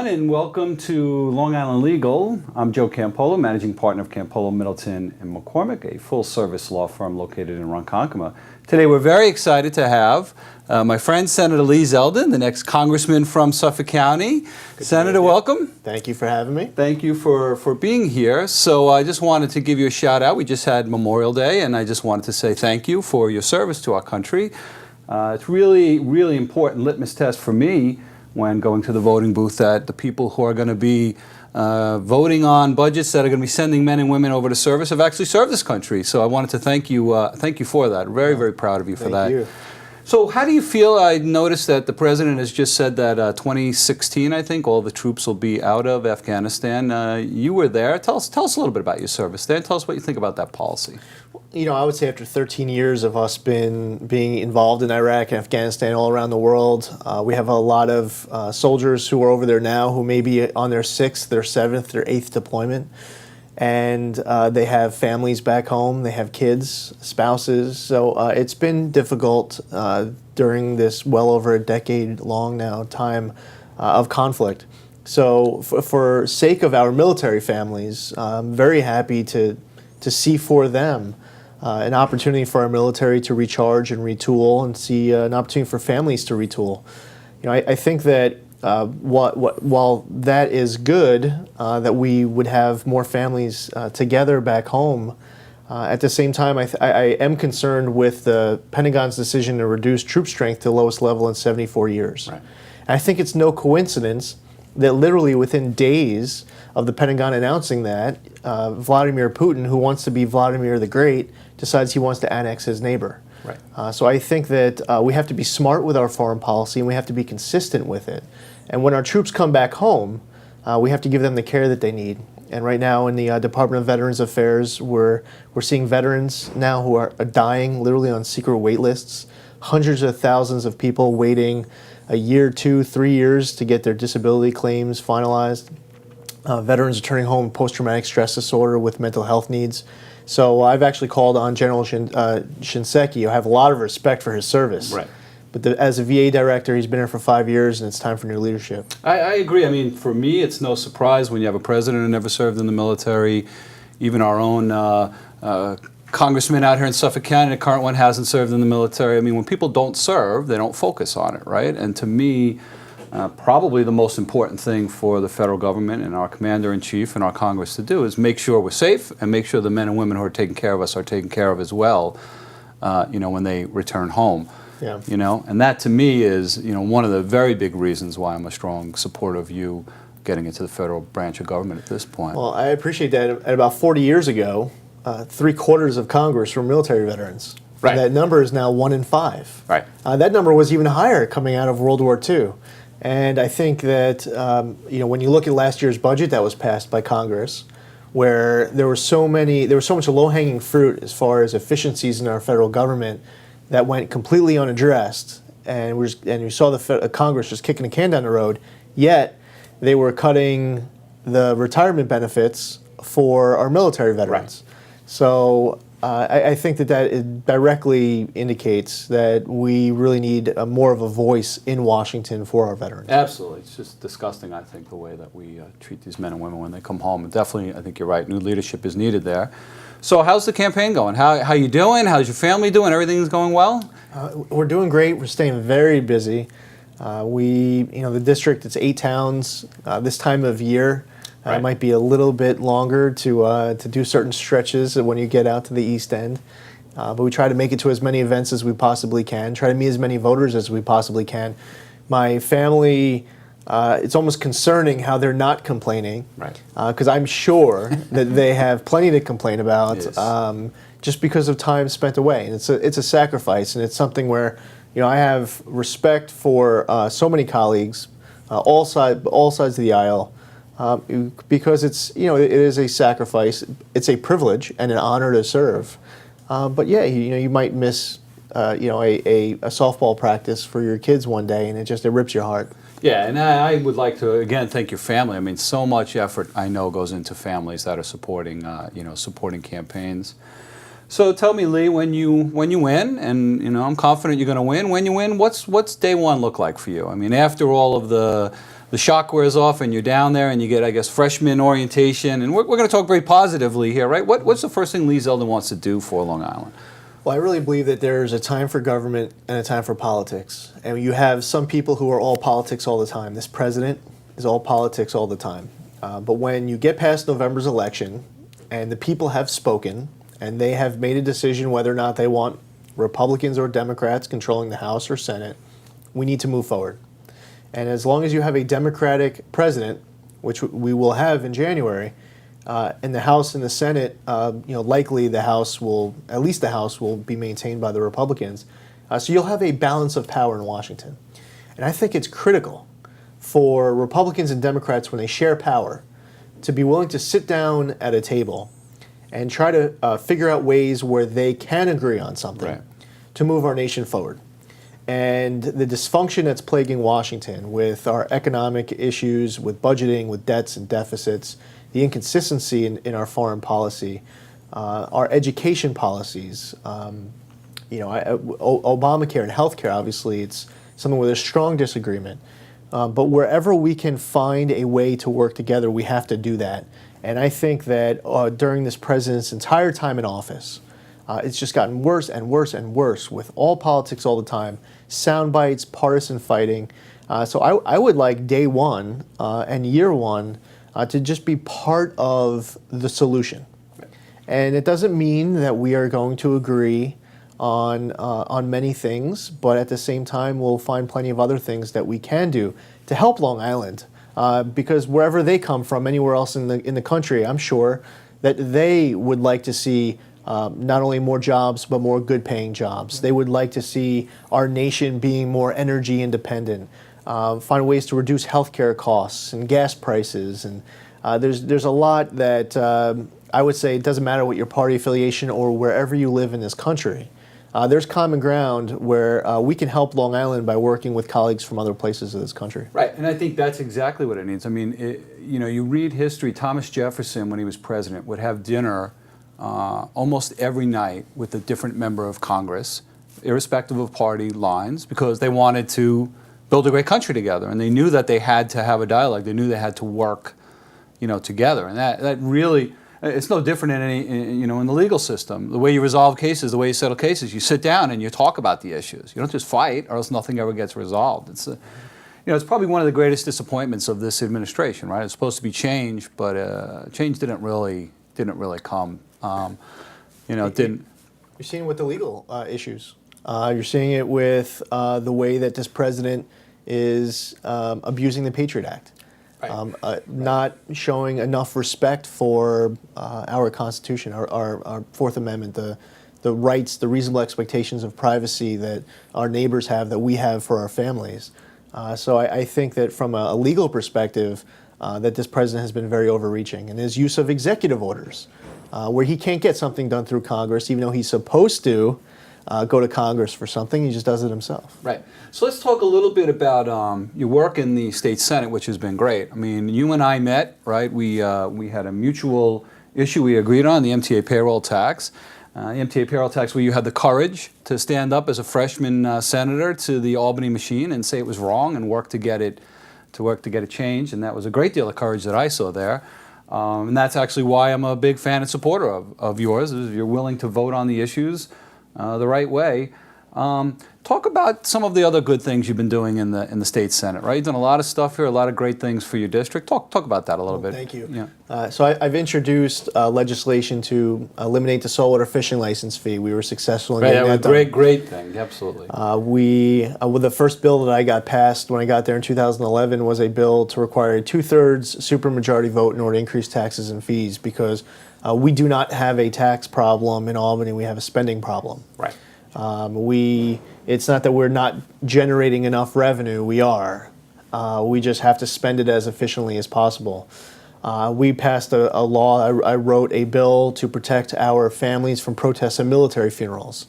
everyone, and welcome to Long Island Legal. I'm Joe Campolo, managing partner of Campolo, Middleton & McCormick, a full-service law firm located in Ronkonkoma. Today we're very excited to have my friend Senator Lee Zeldin, the next congressman from Suffolk County. Senator, welcome. Thank you for having me. Thank you for being here. So I just wanted to give you a shout out. We just had Memorial Day, and I just wanted to say thank you for your service to our country. It's really, really important litmus test for me when going to the voting booth that the people who are going to be voting on budgets that are going to be sending men and women over to service have actually served this country. So I wanted to thank you for that. Very, very proud of you for that. Thank you. So how do you feel? I noticed that the president has just said that 2016, I think, all the troops will be out of Afghanistan. You were there. Tell us a little bit about your service there. Tell us what you think about that policy. You know, I would say after 13 years of us being involved in Iraq and Afghanistan, all around the world, we have a lot of soldiers who are over there now who may be on their 6th, their 7th, their 8th deployment. And they have families back home, they have kids, spouses. So it's been difficult during this well over a decade-long now time of conflict. So for sake of our military families, I'm very happy to see for them an opportunity for our military to recharge and retool, and see an opportunity for families to retool. You know, I think that while that is good, that we would have more families together back home, at the same time, I am concerned with the Pentagon's decision to reduce troop strength to the lowest level in 74 years. Right. And I think it's no coincidence that literally within days of the Pentagon announcing that, Vladimir Putin, who wants to be Vladimir the Great, decides he wants to annex his neighbor. Right. So I think that we have to be smart with our foreign policy, and we have to be consistent with it. And when our troops come back home, we have to give them the care that they need. And right now in the Department of Veterans Affairs, we're seeing veterans now who are dying literally on secret wait lists. Hundreds of thousands of people waiting a year, 2, 3 years to get their disability claims finalized. Veterans returning home with post-traumatic stress disorder with mental health needs. So I've actually called on General Shinseki. I have a lot of respect for his service. Right. But as a VA director, he's been here for 5 years, and it's time for new leadership. I agree. I mean, for me, it's no surprise when you have a president who never served in the military. Even our own congressman out here in Suffolk County, the current one, hasn't served in the military. I mean, when people don't serve, they don't focus on it, right? And to me, probably the most important thing for the federal government and our commander-in-chief and our Congress to do is make sure we're safe and make sure the men and women who are taking care of us are taken care of as well, you know, when they return home. Yeah. You know, and that to me is, you know, one of the very big reasons why I'm a strong supporter of you getting into the federal branch of government at this point. Well, I appreciate that. And about 40 years ago, 3/4 of Congress were military veterans. Right. And that number is now 1 in 5. Right. That number was even higher coming out of World War II. And I think that, you know, when you look at last year's budget that was passed by Congress, where there was so much low-hanging fruit as far as efficiencies in our federal government that went completely unaddressed, and you saw the Congress just kicking a can down the road, yet they were cutting the retirement benefits for our military veterans. Right. So I think that it directly indicates that we really need more of a voice in Washington for our veterans. Absolutely. It's just disgusting, I think, the way that we treat these men and women when they come home. And definitely, I think you're right, new leadership is needed there. So how's the campaign going? How you doing? How's your family doing? Everything's going well? We're doing great. We're staying very busy. You know, the district, it's 8 towns. This time of year, right. It might be a little bit longer to do certain stretches when you get out to the East End. But we try to make it to as many events as we possibly can, try to meet as many voters as we possibly can. My family, it's almost concerning how they're not complaining, right? Because I'm sure that they have plenty to complain about, yes. Just because of time spent away. And it's a sacrifice, and it's something where, you know, I have respect for so many colleagues, all sides of the aisle, because it's, you know, it is a sacrifice. It's a privilege and an honor to serve. But yeah, you know, you might miss, you know, a softball practice for your kids one day, and it rips your heart. Yeah, and I would like to again thank your family. I mean, so much effort I know goes into families that are supporting, you know, supporting campaigns. So tell me, Lee, when you win, and you know I'm confident you're going to win. When you win, what's day one look like for you? I mean, after all of the the shock wears off and you're down there and you get, I guess, freshman orientation. And we're going to talk very positively here, right? What's the first thing Lee Zeldin wants to do for Long Island? Well, I really believe that there's a time for government and a time for politics. And you have some people who are all politics all the time. This president is all politics all the time. But when you get past November's election and the people have spoken and they have made a decision whether or not they want Republicans or Democrats controlling the House or Senate, we need to move forward. And as long as you have a Democratic president, which we will have in January, in the House and the Senate, likely the House will, at least the House will be maintained by the Republicans. So you'll have a balance of power in Washington. And I think it's critical for Republicans and Democrats, when they share power, to be willing to sit down at a table and try to figure out ways where they can agree on something to move our nation forward. And the dysfunction that's plaguing Washington with our economic issues, with budgeting, with debts and deficits, the inconsistency in our foreign policy, our education policies, Obamacare and healthcare, obviously, it's something where there's strong disagreement. But wherever we can find a way to work together, we have to do that. And I think that during this president's entire time in office, it's just gotten worse and worse and worse with all politics all the time, sound bites, partisan fighting. So I would like day one and year one to just be part of the solution. And it doesn't mean that we are going to agree on many things, but at the same time, we'll find plenty of other things that we can do to help Long Island. Because wherever they come from, anywhere else in the country, I'm sure that they would like to see not only more jobs, but more good-paying jobs. They would like to see our nation being more energy independent, find ways to reduce healthcare costs and gas prices. And there's a lot that I would say it doesn't matter what your party affiliation or wherever you live in this country. There's common ground where we can help Long Island by working with colleagues from other places of this country. Right, and I think that's exactly what it needs. I mean, you read history. Thomas Jefferson, when he was president, would have dinner almost every night with a different member of Congress, irrespective of party lines, because they wanted to build a great country together, and they knew that they had to have a dialogue. They knew they had to work, together, and that really. It's no different in any, in the legal system. The way you resolve cases, the way you settle cases, you sit down and you talk about the issues. You don't just fight, or else nothing ever gets resolved. It's, it's probably one of the greatest disappointments of this administration, right? It's supposed to be change, but change didn't really come. It didn't. You're seeing it with the legal issues. You're seeing it with the way that this president is abusing the Patriot Act. Not showing enough respect for our Constitution, our Fourth Amendment, the rights, the reasonable expectations of privacy that our neighbors have, that we have for our families. So I think that from a legal perspective, that this president has been very overreaching in his use of executive orders, where he can't get something done through Congress, even though he's supposed to go to Congress for something. He just does it himself. Right. So let's talk a little bit about your work in the state Senate, which has been great. I mean, you and I met, right? We had a mutual issue we agreed on, the MTA payroll tax. The MTA payroll tax, where you had the courage to stand up as a freshman senator to the Albany machine and say it was wrong and work to get it changed. And that was a great deal of courage that I saw there. And that's actually why I'm a big fan and supporter of yours, is you're willing to vote on the issues the right way. Talk about some of the other good things you've been doing in the state Senate, right? You've done a lot of stuff here, a lot of great things for your district. Talk about that a little bit. Thank you. Yeah. So I've introduced legislation to eliminate the saltwater fishing license fee. We were successful in getting that done. Great thing, absolutely. The first bill that I got passed when I got there in 2011 was a bill to require a 2/3 supermajority vote in order to increase taxes and fees, because we do not have a tax problem in Albany. We have a spending problem. Right. It's not that we're not generating enough revenue. We are. We just have to spend it as efficiently as possible. We passed a law. I wrote a bill to protect our families from protests and military funerals.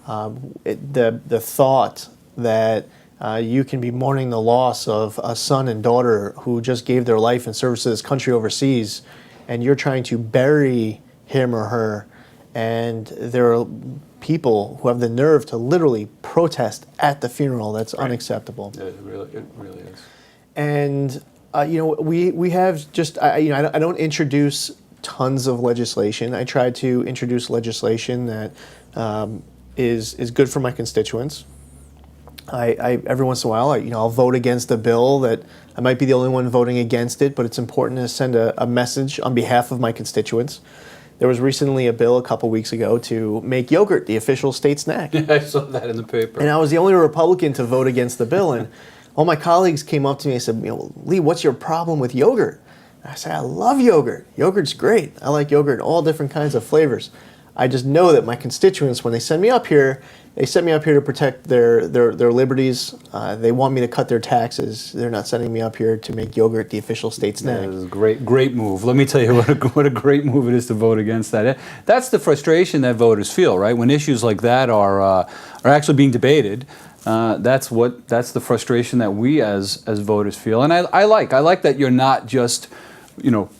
The thought that you can be mourning the loss of a son and daughter who just gave their life in service to this country overseas, and you're trying to bury him or her, and there are people who have the nerve to literally protest at the funeral. That's unacceptable. It really is. And we have just I don't introduce tons of legislation. I try to introduce legislation that is good for my constituents. I every once in a while I'll vote against a bill that I might be the only one voting against it, but it's important to send a message on behalf of my constituents. There was recently a bill a couple weeks ago to make yogurt the official state snack. I saw that in the paper. And I was the only Republican to vote against the bill. And all my colleagues came up to me and said, Lee, what's your problem with yogurt? And I said, I love yogurt. Yogurt's great. I like yogurt in all different kinds of flavors. I just know that my constituents, when they send me up here, they sent me up here to protect their liberties. They want me to cut their taxes. They're not sending me up here to make yogurt the official state snack. That is a great move. Let me tell you what a great move it is to vote against that. That's the frustration that voters feel, right? When issues like that are actually being debated, that's the frustration that we as voters feel. And I like that you're not just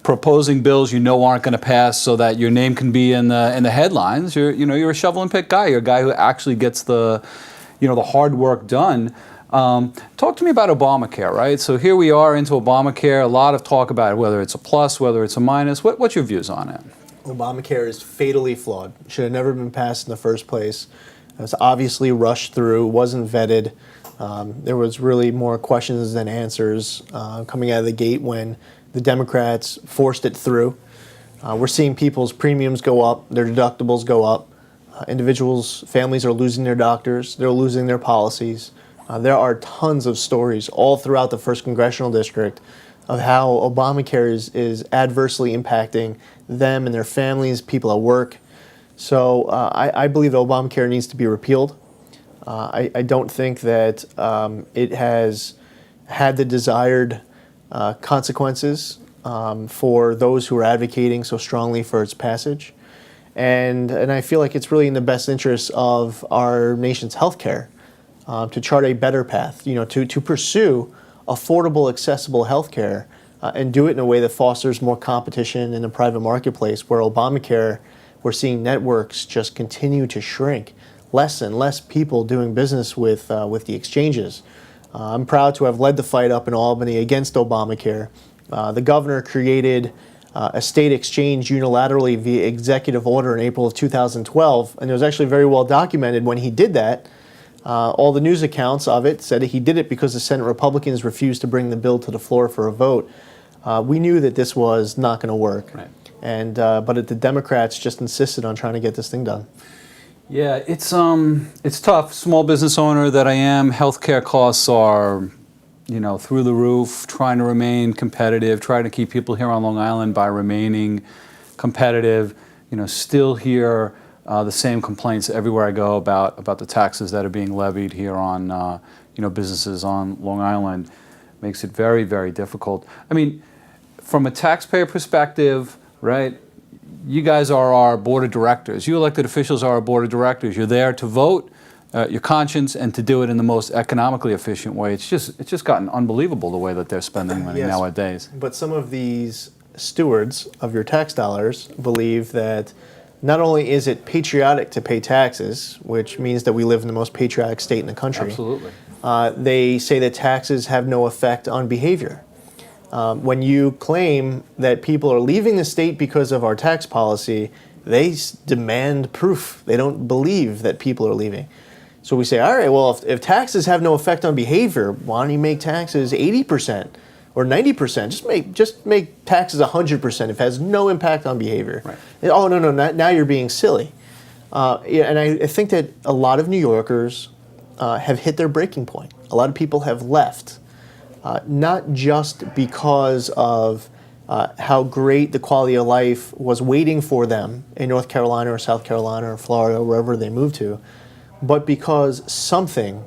proposing bills aren't going to pass so that your name can be in the headlines. You're a shovel and pick guy. You're a guy who actually gets the hard work done. Talk to me about Obamacare, right? So here we are into Obamacare. A lot of talk about whether it's a plus, whether it's a minus. What's your views on it? Obamacare is fatally flawed. It should have never been passed in the first place. It was obviously rushed through, wasn't vetted. There was really more questions than answers coming out of the gate when the Democrats forced it through. We're seeing people's premiums go up, their deductibles go up. Individuals, families are losing their doctors, they're losing their policies. There are tons of stories all throughout the 1st Congressional District of how Obamacare is adversely impacting them and their families, people at work. So I believe that Obamacare needs to be repealed. I don't think that it has had the desired consequences for those who are advocating so strongly for its passage. And I feel like it's really in the best interest of our nation's healthcare to chart a better path, to pursue affordable, accessible healthcare and do it in a way that fosters more competition in the private marketplace, where Obamacare, we're seeing networks just continue to shrink, less and less people doing business with the exchanges. I'm proud to have led the fight up in Albany against Obamacare. The governor created a state exchange unilaterally via executive order in April of 2012, and it was actually very well documented when he did that. All the news accounts of it said that he did it because the Senate Republicans refused to bring the bill to the floor for a vote. We knew that this was not going to work, right. And but the Democrats just insisted on trying to get this thing done. Yeah, it's tough. Small business owner that I am, healthcare costs are, through the roof. Trying to remain competitive, trying to keep people here on Long Island by remaining competitive. Still hear the same complaints everywhere I go about the taxes that are being levied here on businesses on Long Island. Makes it very, very difficult. I mean, from a taxpayer perspective, right? You guys are our board of directors. You elected officials are our board of directors. You're there to vote your conscience and to do it in the most economically efficient way. It's just gotten unbelievable the way that they're spending money nowadays. But some of these stewards of your tax dollars believe that not only is it patriotic to pay taxes, which means that we live in the most patriotic state in the country. Absolutely. They say that taxes have no effect on behavior. When you claim that people are leaving the state because of our tax policy, they demand proof. They don't believe that people are leaving. So we say, all right, well, if taxes have no effect on behavior, why don't you make taxes 80% or 90%? Just make taxes 100% if it has no impact on behavior. Right. Oh, no, now you're being silly. And I think that a lot of New Yorkers have hit their breaking point. A lot of people have left. Not just because of how great the quality of life was waiting for them in North Carolina or South Carolina or Florida, or wherever they moved to, but because something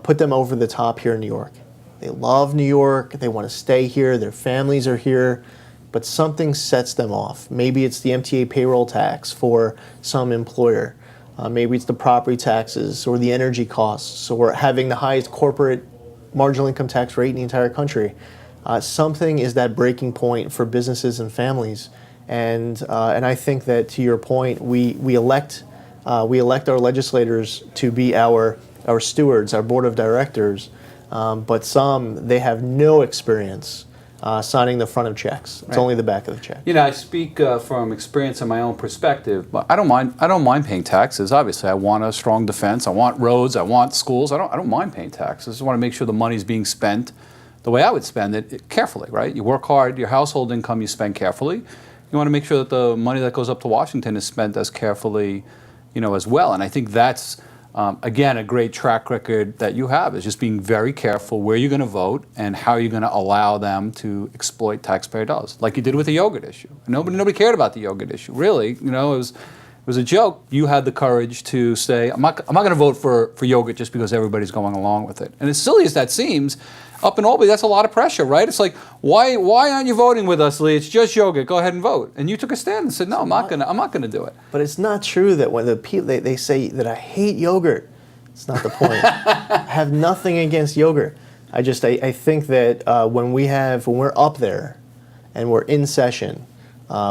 put them over the top here in New York. They love New York, they want to stay here, their families are here, but something sets them off. Maybe it's the MTA payroll tax for some employer. Maybe it's the property taxes or the energy costs or having the highest corporate marginal income tax rate in the entire country. Something is that breaking point for businesses and families, and I think that, to your point, we elect our legislators to be our stewards, our board of directors, But some, they have no experience signing the front of checks. It's only the back of the check. You know, I speak from experience and my own perspective, but I don't mind paying taxes. Obviously, I want a strong defense. I want roads. I want schools. I don't mind paying taxes. I just want to make sure the money's being spent the way I would spend it carefully, right? You work hard. Your household income you spend carefully. You want to make sure that the money that goes up to Washington is spent as carefully, as well. And I think that's again, a great track record that you have is just being very careful where you're going to vote and how you're going to allow them to exploit taxpayer dollars, like you did with the yogurt issue. Nobody cared about the yogurt issue, really. It was a joke. You had the courage to say, I'm not going to vote for yogurt just because everybody's going along with it. And as silly as that seems, up in Albany, that's a lot of pressure, right? It's like, why aren't you voting with us, Lee? It's just yogurt. Go ahead and vout. And you took a stand and said, no, I'm not gonna do it. But it's not true that when the people they say that I hate yogurt. It's not the point. I have nothing against yogurt. I think that when we're up there and we're in session,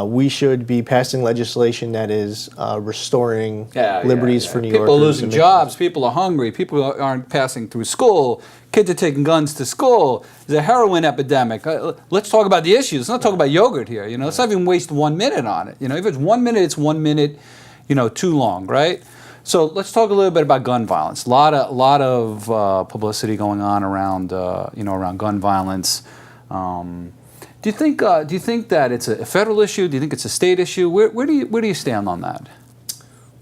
we should be passing legislation that is restoring liberties for New Yorkers. People are losing jobs. People are hungry. People aren't passing through school. Kids are taking guns to school. There's a heroin epidemic. Let's talk about the issues. Let's not talk about yogurt here. Let's not even waste 1 minute on it. If it's 1 minute, it's 1 minute, too long, right? So let's talk a little bit about gun violence. A lot of publicity going on around around gun violence. Do you think that it's a federal issue? Do you think it's a state issue? Where do you stand on that?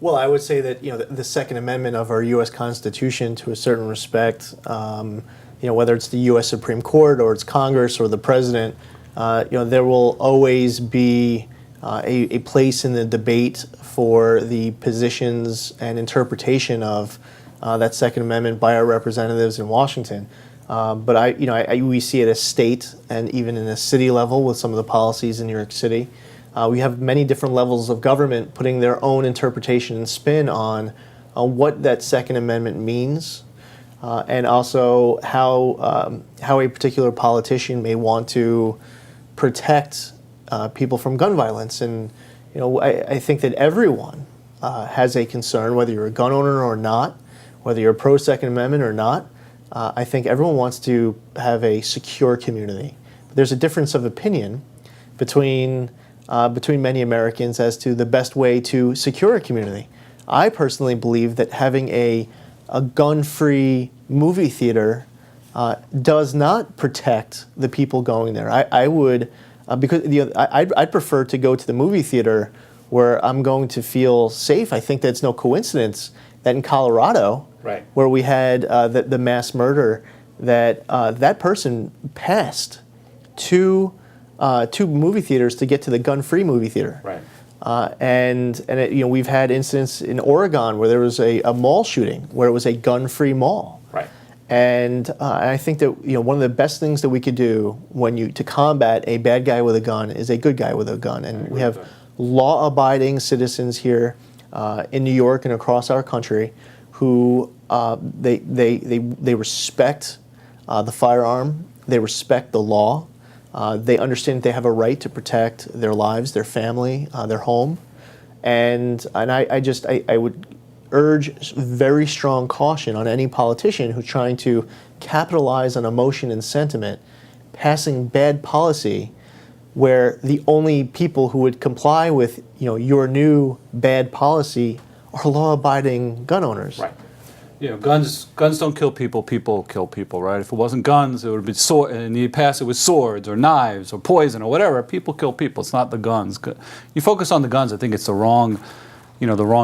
Well, I would say that the Second Amendment of our U.S. Constitution, to a certain respect, whether it's the U.S. Supreme Court or it's Congress or the President, there will always be a place in the debate for the positions and interpretation of that Second Amendment by our representatives in Washington. But we see it as state and even in a city level with some of the policies in New York City. We have many different levels of government putting their own interpretation and spin on what that Second Amendment means, and also how a particular politician may want to protect people from gun violence. And I think that everyone has a concern, whether you're a gun owner or not, whether you're pro Second Amendment or not. I think everyone wants to have a secure community. But there's a difference of opinion between many Americans as to the best way to secure a community. I personally believe that having a gun-free movie theater does not protect the people going there. I would, because I'd prefer to go to the movie theater where I'm going to feel safe. I think that's no coincidence that in Colorado, right, where we had the mass murder, that person passed two movie theaters to get to the gun-free movie theater. Right. We've had incidents in Oregon where there was a mall shooting where it was a gun-free mall. Right. And I think that one of the best things that we could do to combat a bad guy with a gun is a good guy with a gun. And we have law-abiding citizens here in New York and across our country who they respect the firearm, they respect the law. They understand that they have a right to protect their lives, their family, their home, and I would urge very strong caution on any politician who's trying to capitalize on emotion and sentiment, passing bad policy, where the only people who would comply with your new bad policy are law-abiding gun owners. Right. Guns don't kill people. People kill people, right? If it wasn't guns, it would be sword, and you pass it with swords or knives or poison or whatever. People kill people. It's not the guns. You focus on the guns, I think it's the wrong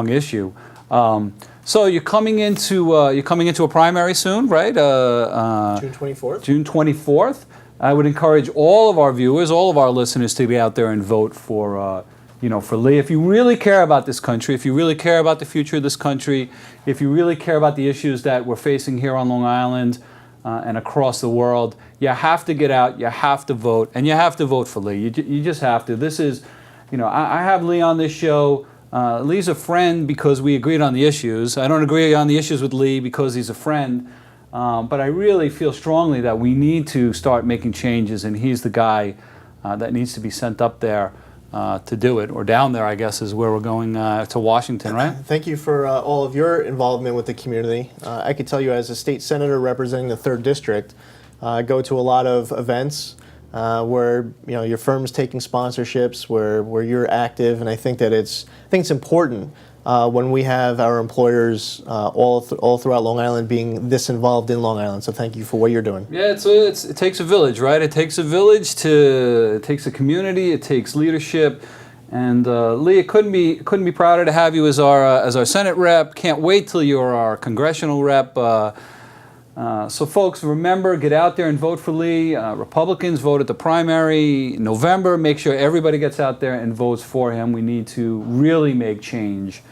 issue. So you're coming into a primary soon, right? June 24th. June 24th. I would encourage all of our viewers, all of our listeners, to be out there and vote for Lee. If you really care about this country, if you really care about the future of this country, if you really care about the issues that we're facing here on Long Island and across the world, you have to get out, you have to vote, and you have to vote for Lee. You just have to. This is, I have Lee on this show. Lee's a friend because we agreed on the issues. I don't agree on the issues with Lee because he's a friend, but I really feel strongly that we need to start making changes, and he's the guy that needs to be sent up there to do it, or down there, I guess, is where we're going to Washington, right? Thank you for all of your involvement with the community. I could tell you, as a state senator representing the 3rd District, I go to a lot of events where your firm's taking sponsorships, where you're active, and I think it's important when we have our employers all throughout Long Island being this involved in Long Island. So thank you for what you're doing. Yeah, it takes a village, right? It takes a village it takes a community, it takes leadership. And Lee, couldn't be prouder to have you as our Senate rep. Can't wait till you're our congressional rep. So folks, remember, get out there and vote for Lee. Republicans vote at the primary. November, make sure everybody gets out there and votes for him. We need to really make change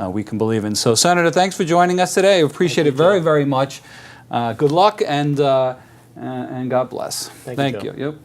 we can believe in. So Senator, thanks for joining us today. I appreciate it very, very much. Good luck and God bless. Thank you. Yep.